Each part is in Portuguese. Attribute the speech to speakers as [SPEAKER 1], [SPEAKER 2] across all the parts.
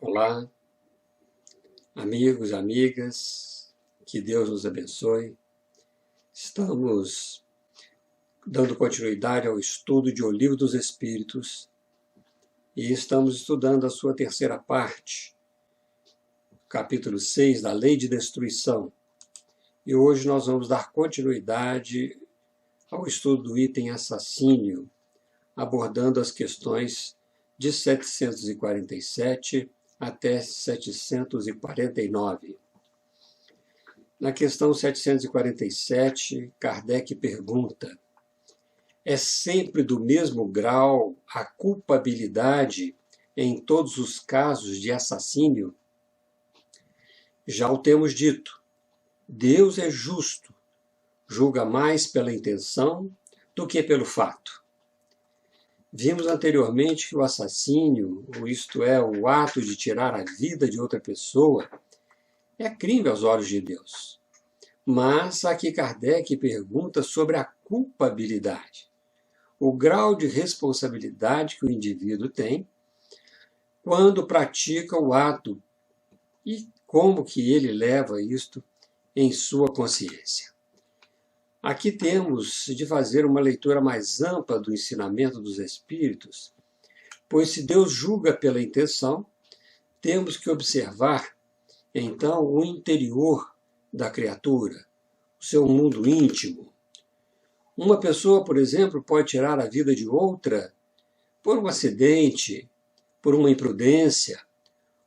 [SPEAKER 1] Olá, amigos, amigas, que Deus nos abençoe. Estamos dando continuidade ao estudo de O Livro dos Espíritos e estamos estudando a sua terceira parte, capítulo 6 da Lei de Destruição. E hoje nós vamos dar continuidade ao estudo do item assassínio, abordando as questões de 747 até 749. Na questão 747, Kardec pergunta: é sempre do mesmo grau a culpabilidade em todos os casos de assassínio? Já o temos dito, Deus é justo, julga mais pela intenção do que pelo fato. Vimos anteriormente que o assassínio, isto é, o ato de tirar a vida de outra pessoa, é crime aos olhos de Deus. Mas aqui Kardec pergunta sobre a culpabilidade, o grau de responsabilidade que o indivíduo tem quando pratica o ato e como que ele leva isto em sua consciência. Aqui temos de fazer uma leitura mais ampla do ensinamento dos Espíritos, pois se Deus julga pela intenção, temos que observar, então, o interior da criatura, o seu mundo íntimo. Uma pessoa, por exemplo, pode tirar a vida de outra por um acidente, por uma imprudência,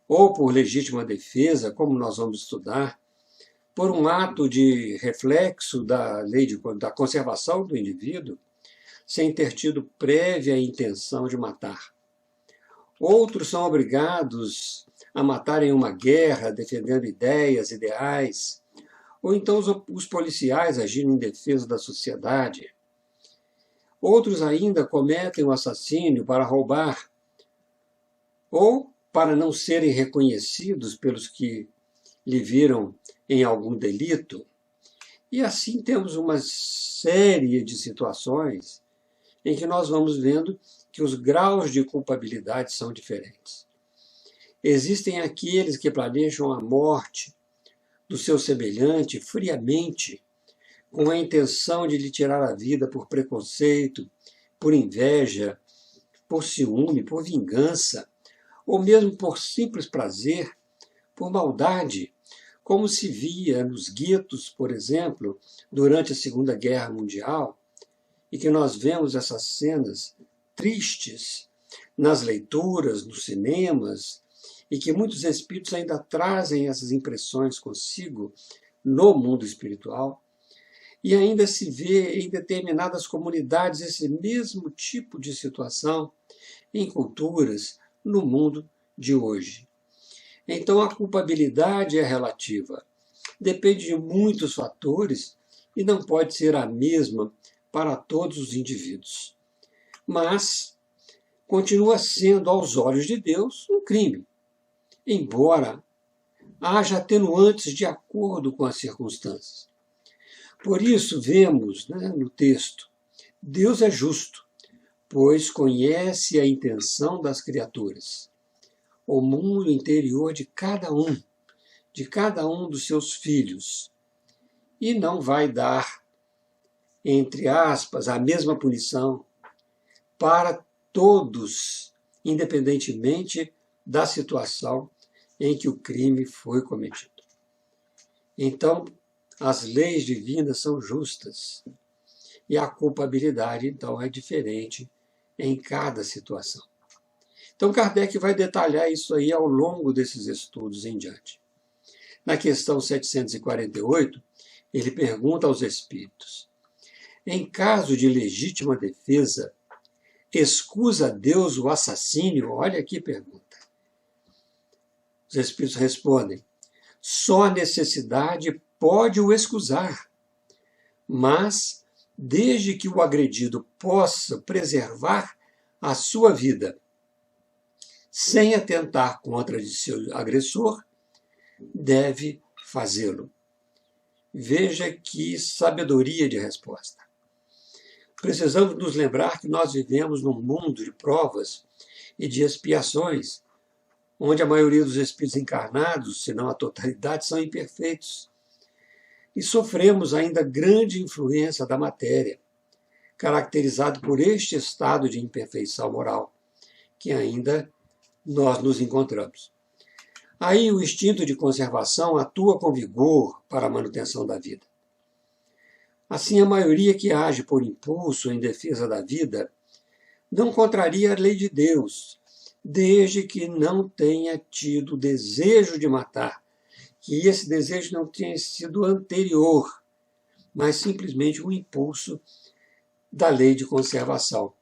[SPEAKER 1] ou por legítima defesa, como nós vamos estudar, por um ato de reflexo da lei da conservação do indivíduo, sem ter tido prévia intenção de matar. Outros são obrigados a matar em uma guerra, defendendo ideias, ideais, ou então os policiais agindo em defesa da sociedade. Outros ainda cometem o assassínio para roubar, ou para não serem reconhecidos pelos que lhe viram em algum delito. E assim temos uma série de situações em que nós vamos vendo que os graus de culpabilidade são diferentes. Existem aqueles que planejam a morte do seu semelhante friamente, com a intenção de lhe tirar a vida por preconceito, por inveja, por ciúme, por vingança, ou mesmo por simples prazer, por maldade, como se via nos guetos, por exemplo, durante a Segunda Guerra Mundial, e que nós vemos essas cenas tristes nas leituras, nos cinemas, e que muitos espíritos ainda trazem essas impressões consigo no mundo espiritual, e ainda se vê em determinadas comunidades esse mesmo tipo de situação em culturas no mundo de hoje. Então, a culpabilidade é relativa. Depende de muitos fatores e não pode ser a mesma para todos os indivíduos. Mas continua sendo, aos olhos de Deus, um crime, embora haja atenuantes de acordo com as circunstâncias. Por isso, vemos, no texto, Deus é justo, pois conhece a intenção das criaturas, o mundo interior de cada um dos seus filhos, e não vai dar, entre aspas, a mesma punição para todos, independentemente da situação em que o crime foi cometido. Então, as leis divinas são justas, e a culpabilidade, então, é diferente em cada situação. Então, Kardec vai detalhar isso aí ao longo desses estudos em diante. Na questão 748, ele pergunta aos espíritos: em caso de legítima defesa, excusa Deus o assassínio? Olha aqui a pergunta. Os espíritos respondem: só a necessidade pode o excusar, mas desde que o agredido possa preservar a sua vida, sem atentar contra de seu agressor, deve fazê-lo. Veja que sabedoria de resposta. Precisamos nos lembrar que nós vivemos num mundo de provas e de expiações, onde a maioria dos espíritos encarnados, se não a totalidade, são imperfeitos. E sofremos ainda grande influência da matéria, caracterizado por este estado de imperfeição moral, que ainda nós nos encontramos. Aí o instinto de conservação atua com vigor para a manutenção da vida. Assim, a maioria que age por impulso em defesa da vida não contraria a lei de Deus, desde que não tenha tido desejo de matar, que esse desejo não tenha sido anterior, mas simplesmente um impulso da lei de conservação.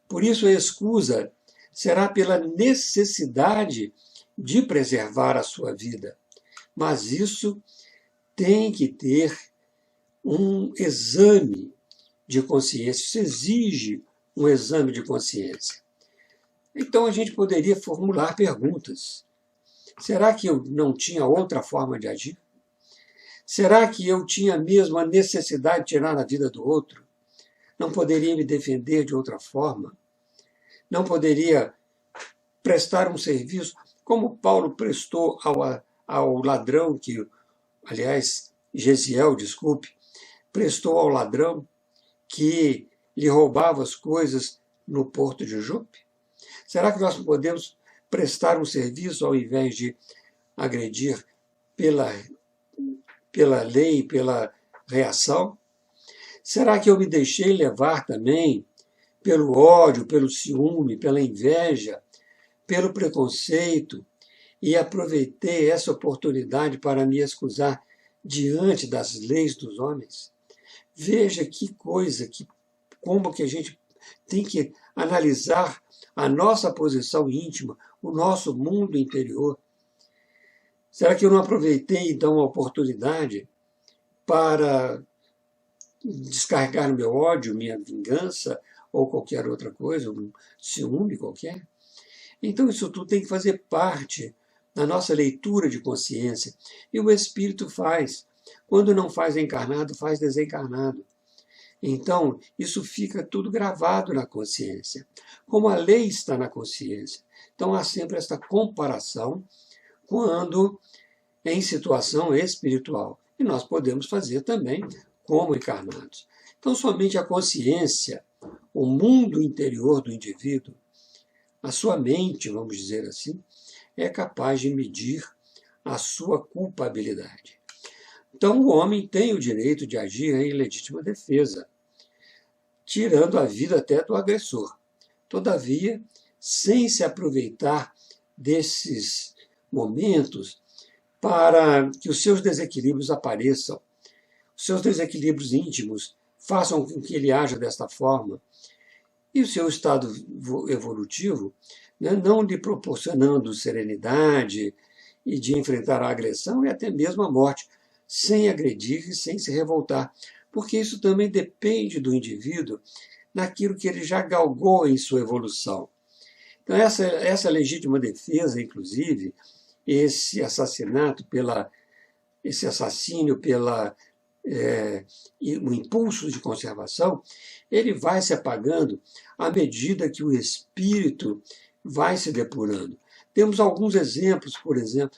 [SPEAKER 1] Por isso, a escusa será pela necessidade de preservar a sua vida, mas isso tem que ter um exame de consciência, isso exige um exame de consciência. Então a gente poderia formular perguntas. Será que eu não tinha outra forma de agir? Será que eu tinha mesmo a necessidade de tirar a vida do outro? Não poderia me defender de outra forma? Não poderia prestar um serviço como Paulo prestou ao ladrão, aliás, Gesiel, desculpe, prestou ao ladrão que lhe roubava as coisas no porto de Jope? Será que nós podemos prestar um serviço ao invés de agredir pela lei, pela reação? Será que eu me deixei levar também pelo ódio, pelo ciúme, pela inveja, pelo preconceito e aproveitei essa oportunidade para me excusar diante das leis dos homens? Veja que coisa, como que a gente tem que analisar a nossa posição íntima, o nosso mundo interior. Será que eu não aproveitei, então, a oportunidade para descarregar o meu ódio, minha vingança, ou qualquer outra coisa, um ciúme qualquer? Então, isso tudo tem que fazer parte da nossa leitura de consciência. E o Espírito faz. Quando não faz encarnado, faz desencarnado. Então, isso fica tudo gravado na consciência. Como a lei está na consciência. Então, há sempre esta comparação quando em situação espiritual. E nós podemos fazer também como encarnados. Então, somente a consciência, o mundo interior do indivíduo, a sua mente, vamos dizer assim, é capaz de medir a sua culpabilidade. Então, o homem tem o direito de agir em legítima defesa, tirando a vida até do agressor. Todavia, sem se aproveitar desses momentos para que os seus desequilíbrios apareçam, os seus desequilíbrios íntimos façam com que ele haja desta forma, e o seu estado evolutivo, né, não lhe proporcionando serenidade e de enfrentar a agressão e até mesmo a morte, sem agredir e sem se revoltar, porque isso também depende do indivíduo naquilo que ele já galgou em sua evolução. Então, essa legítima defesa, inclusive, esse assassínio pela o impulso de conservação, ele vai se apagando à medida que o espírito vai se depurando. Temos alguns exemplos, por exemplo,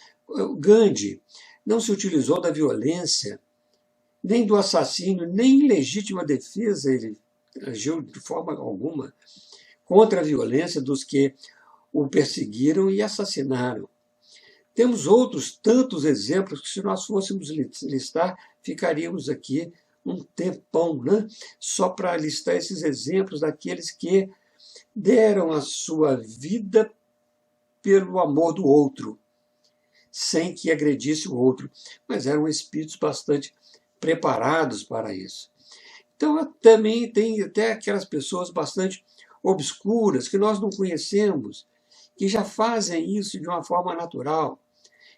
[SPEAKER 1] Gandhi não se utilizou da violência, nem do assassínio, nem em legítima defesa ele agiu de forma alguma contra a violência dos que o perseguiram e assassinaram. Temos outros tantos exemplos que, se nós fôssemos listar, ficaríamos aqui um tempão, né? Só para listar esses exemplos daqueles que deram a sua vida pelo amor do outro, sem que agredisse o outro, mas eram espíritos bastante preparados para isso. Então, também tem até aquelas pessoas bastante obscuras, que nós não conhecemos, que já fazem isso de uma forma natural,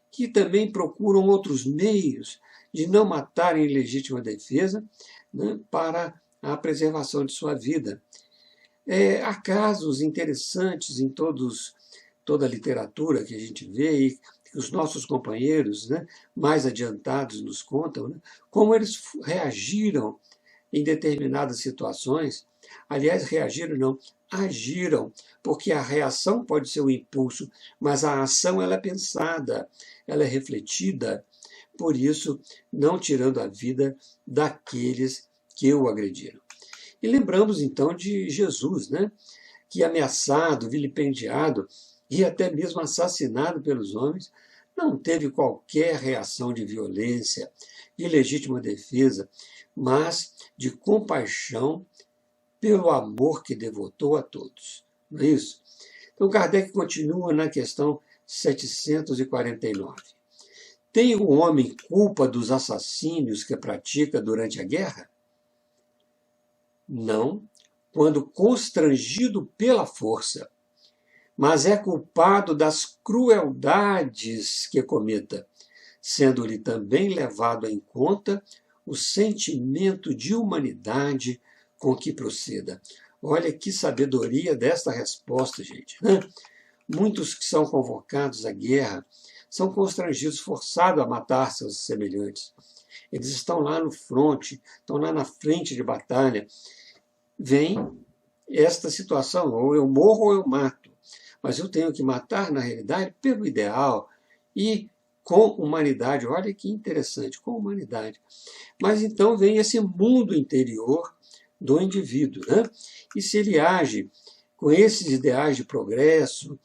[SPEAKER 1] que também procuram outros meios de não matar em legítima defesa, né, para a preservação de sua vida. Há casos interessantes em toda a literatura que a gente vê e que os nossos companheiros, né, mais adiantados nos contam, né, como eles reagiram em determinadas situações Aliás, reagiram não, agiram, porque a reação pode ser um impulso, mas a ação ela é pensada, ela é refletida, por isso, não tirando a vida daqueles que o agrediram. E lembramos então de Jesus, né? Que ameaçado, vilipendiado e até mesmo assassinado pelos homens, não teve qualquer reação de violência, de legítima defesa, mas de compaixão pelo amor que devotou a todos. Não é isso? Então, Kardec continua na questão 749. Tem o homem culpa dos assassínios que pratica durante a guerra? Não, quando constrangido pela força, mas é culpado das crueldades que cometa, sendo-lhe também levado em conta o sentimento de humanidade com que proceda. Olha que sabedoria desta resposta, gente, né? Muitos que são convocados à guerra são constrangidos, forçados a matar seus semelhantes. Eles estão lá no fronte, estão lá na frente de batalha. Vem esta situação, ou eu morro ou eu mato. Mas eu tenho que matar, na realidade, pelo ideal e com humanidade. Olha que interessante, com humanidade. Mas então vem esse mundo interior do indivíduo, né? E se ele age com esses ideais de progresso,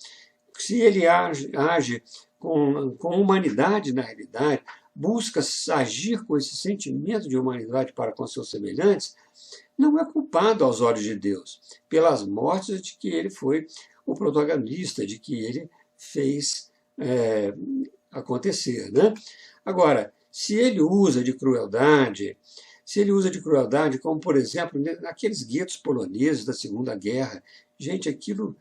[SPEAKER 1] se ele age com humanidade na realidade, busca agir com esse sentimento de humanidade para com seus semelhantes, não é culpado aos olhos de Deus pelas mortes de que ele foi o protagonista, de que ele fez acontecer, né? Agora, se ele usa de crueldade, como, por exemplo, naqueles guetos poloneses da Segunda Guerra, gente, aquilo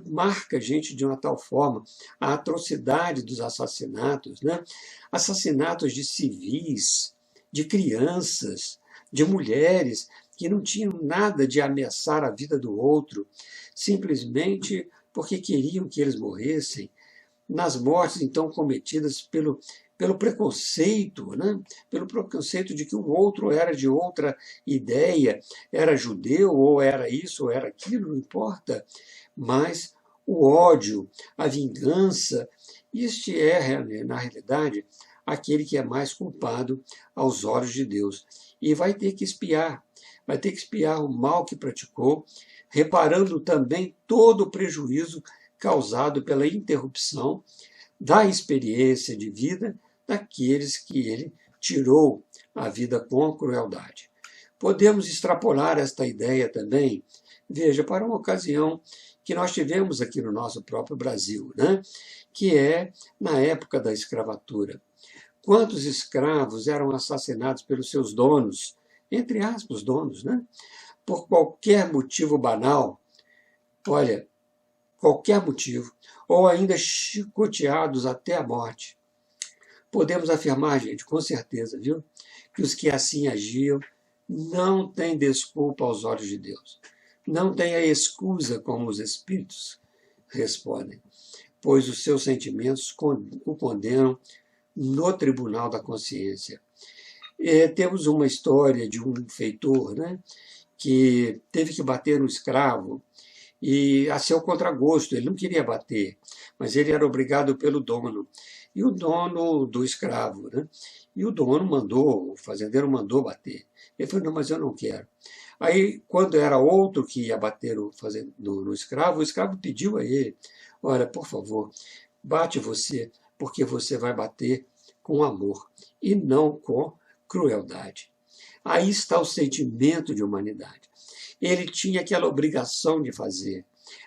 [SPEAKER 1] marca a gente de uma tal forma, a atrocidade dos assassinatos, né? Assassinatos de civis, de crianças, de mulheres que não tinham nada de ameaçar a vida do outro, simplesmente porque queriam que eles morressem, nas mortes então cometidas pelo preconceito, né? Pelo preconceito de que o outro era de outra ideia, era judeu, ou era isso, ou era aquilo, não importa. Mas o ódio, a vingança, este é, na realidade, aquele que é mais culpado aos olhos de Deus. E vai ter que expiar o mal que praticou, reparando também todo o prejuízo causado pela interrupção da experiência de vida daqueles que ele tirou a vida com crueldade. Podemos extrapolar esta ideia também, veja, para uma ocasião que nós tivemos aqui no nosso próprio Brasil, né? Que é na época da escravatura. Quantos escravos eram assassinados pelos seus donos, entre aspas, donos, né? Por qualquer motivo banal, olha, qualquer motivo, ou ainda chicoteados até a morte. Podemos afirmar, gente, com certeza, viu, que os que assim agiam não têm desculpa aos olhos de Deus. Não têm a excusa como os espíritos respondem, pois os seus sentimentos o condenam no tribunal da consciência. Temos uma história de um feitor, né, que teve que bater no escravo, e a seu contragosto, ele não queria bater, mas ele era obrigado pelo dono, e o dono do escravo, né? E o dono mandou, o fazendeiro mandou bater. Ele falou, não, mas eu não quero. Aí, quando era outro que ia bater no escravo, o escravo pediu a ele, olha, por favor, bate você, porque você vai bater com amor, e não com crueldade. Aí está o sentimento de humanidade. Ele tinha aquela obrigação de fazer,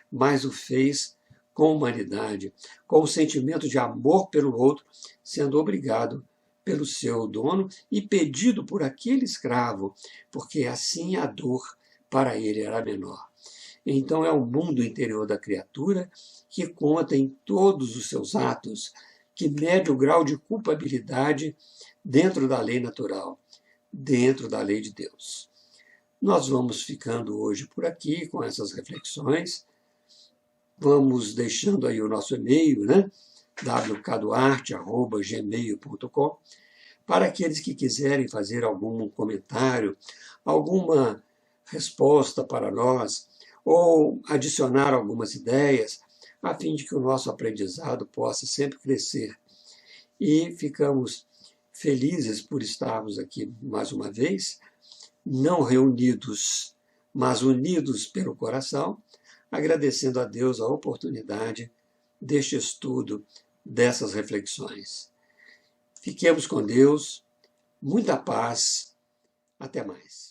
[SPEAKER 1] mas o fez com humanidade, com o sentimento de amor pelo outro, sendo obrigado pelo seu dono e pedido por aquele escravo, porque assim a dor para ele era menor. Então é o mundo interior da criatura que conta em todos os seus atos, que mede o grau de culpabilidade dentro da lei natural, dentro da lei de Deus. Nós vamos ficando hoje por aqui com essas reflexões. Vamos deixando aí o nosso e-mail, né? wkduarte@gmail.com, para aqueles que quiserem fazer algum comentário, alguma resposta para nós, ou adicionar algumas ideias, a fim de que o nosso aprendizado possa sempre crescer. E ficamos felizes por estarmos aqui mais uma vez, não reunidos, mas unidos pelo coração, agradecendo a Deus a oportunidade deste estudo, dessas reflexões. Fiquemos com Deus, muita paz, até mais.